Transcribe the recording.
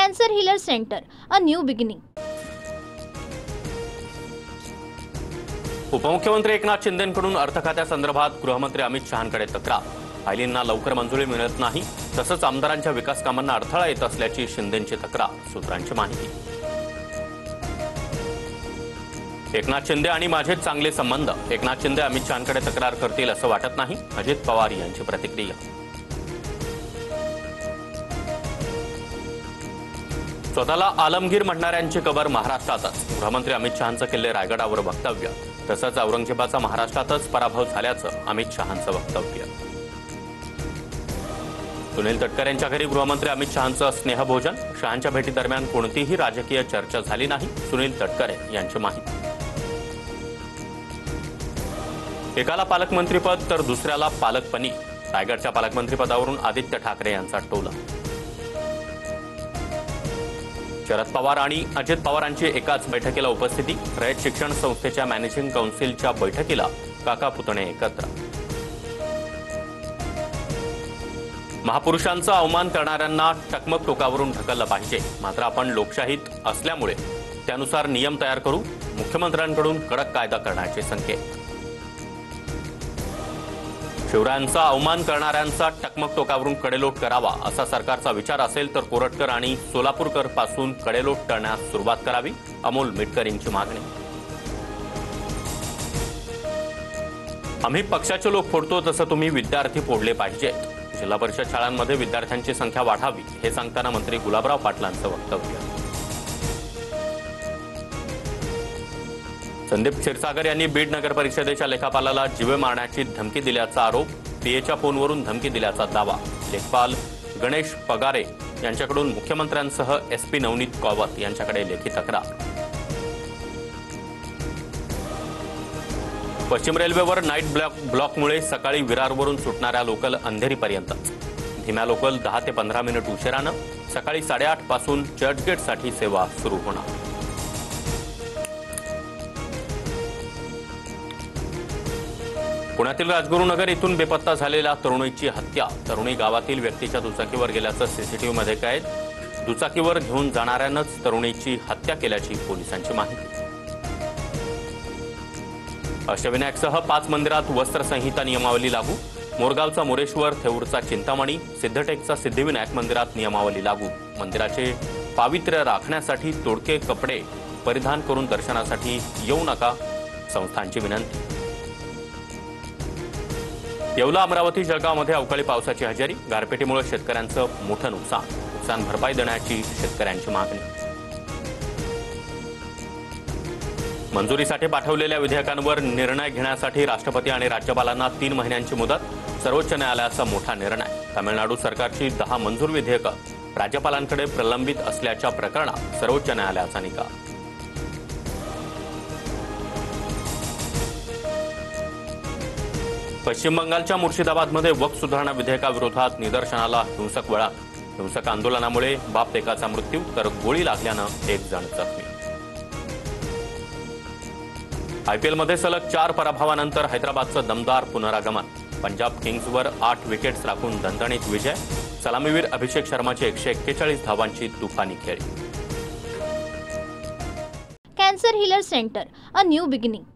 Cancer Healer Center, a new beginning. उपमुख्यमंत्री एकनाथ शिंदेंकडून अर्थ खात्यासंदर्भात गृहमंत्री अमित शहांकडे तक्रार. फायलींना लवकर मंजुरी मिळत नाही, तसंच आमदारांच्या विकास कामांना अडथळा येत असल्याची शिंदेंची तक्रार. सूत्रांची माहिती. एकनाथ शिंदे आणि माझे चांगले संबंध. एकनाथ शिंदे अमित शहांकडे तक्रार करतील असं वाटत नाही. अजित पवार यांची प्रतिक्रिया. स्वतःला आलमगीर म्हणणाऱ्यांची कबर महाराष्ट्रातच. गृहमंत्री अमित शहांचं किल्ले रायगडावर वक्तव्य. तसंच औरंगजेबाचा महाराष्ट्रातच पराभव झाल्याचं अमित शहांचं वक्तव्य. सुनील तटकरे यांच्या घरी गृहमंत्री अमित शहांचं स्नेहभोजन. शहांच्या भेटीदरम्यान कोणतीही राजकीय चर्चा झाली नाही. सुनील तटकरे यांची माहिती. एकाला पालकमंत्रीपद तर दुसऱ्याला पालकपणी. रायगडच्या पालकमंत्रीपदावरून आदित्य ठाकरे यांचा टोला. शरद पवार आणि अजित पवारांची एकाच बैठकीला उपस्थिती. रयत शिक्षण संस्थेच्या मॅनेजिंग काउन्सिलच्या बैठकीला काका पुतणे एकत्र. महापुरुषांचा अवमान करणाऱ्यांना टकमक टोकावरून ढकललं पाहिजे. मात्र आपण लोकशाहीत असल्यामुळे त्यानुसार नियम तयार करू. मुख्यमंत्र्यांकडून कडक कायदा करण्याचे संकेत. शिवरायांचा अवमान करणाऱ्यांचा टकमक टोकावरून कडेलोट करावा असा सरकारचा विचार असेल तर कोरटकर आणि सोलापूरकर पासून कडेलोट करण्यास सुरुवात करावी. अमोल मिटकरींची मागणी. आम्ही पक्षाचे लोक फोडतो तसं तुम्ही विद्यार्थी फोडले पाहिजेत. जिल्हा परिषद शाळांमध्ये विद्यार्थ्यांची संख्या वाढावी हे सांगताना मंत्री गुलाबराव पाटलांचं वक्तव्य. संदीप क्षीरसागर यांनी बीड नगर परिषदेच्या लेखापालाला जीवे मारण्याची धमकी दिल्याचा आरोप. पीएच्या फोनवरून धमकी दिल्याचा दावा. लेखपाल गणेश पगारे यांच्याकडून मुख्यमंत्र्यांसह एसपी नवनीत कौवत यांच्याकडे लेखी तक्रार. पश्चिम रेल्वेवर नाईट ब्लॉकमुळे सकाळी विरारवरून सुटणाऱ्या लोकल अंधेरीपर्यंत. धीम्या लोकल 10 ते 15 मिनिट उशिरानं. सकाळी 8:30 पासून चर्चगेटसाठी सेवा सुरू होणार. पुण्यातील राजगुरुनगर इथून बेपत्ता झालेल्या तरुणीची हत्या. तरुणी गावातील व्यक्तीच्या दुचाकीवर गेल्याचं सीसीटीव्हीमध्ये कैद. दुचाकीवर घेऊन जाणाऱ्यानंच तरुणीची हत्या केल्याची पोलिसांची माहिती. अष्टविनायकसह 5 मंदिरात वस्त्रसंहिता नियमावली लागू. मोरगावचा मोरेश्वर, थेऊरचा चिंतामणी, सिद्धटेकचा सिद्धिविनायक मंदिरात नियमावली लागू. मंदिराचे पावित्र्य राखण्यासाठी तोडके कपडे परिधान करून दर्शनासाठी येऊ नका, संस्थांची विनंती. येवला, अमरावती, जळगावमध्ये अवकाळी पावसाची हजेरी. गारपिटीमुळे शेतकऱ्यांचं मोठं नुकसान भरपाई देण्याची शेतकऱ्यांची मागणी. मंजुरीसाठी पाठवलेल्या विधेयकांवर निर्णय घेण्यासाठी राष्ट्रपती आणि राज्यपालांना 3 महिन्यांची मुदत. सर्वोच्च न्यायालयाचा मोठा निर्णय. तामिळनाडू सरकारची 10 मंजूर विधेयकं राज्यपालांकडे प्रलंबित असल्याच्या प्रकरणात सर्वोच्च न्यायालयाचा निकाल. पश्चिम बंगालच्या मुर्शिदाबादमध्ये वक्फ सुधारणा विधेयकाविरोधात निदर्शनाला हिंसक वळण. हिंसक आंदोलनामुळे बाप-लेकाचा मृत्यू तर गोळी लागल्यानं 1 जण जखमी. आयपीएलमध्ये सलग 4 पराभवानंतर हैदराबादचं दमदार पुनरागमन. पंजाब किंग्सवर 8 विकेट्स राखून दणदणीत विजय. सलामीवीर अभिषेक शर्माची 141 धावांची तुफानी खेळी. Cancer Healer Center, a new beginning.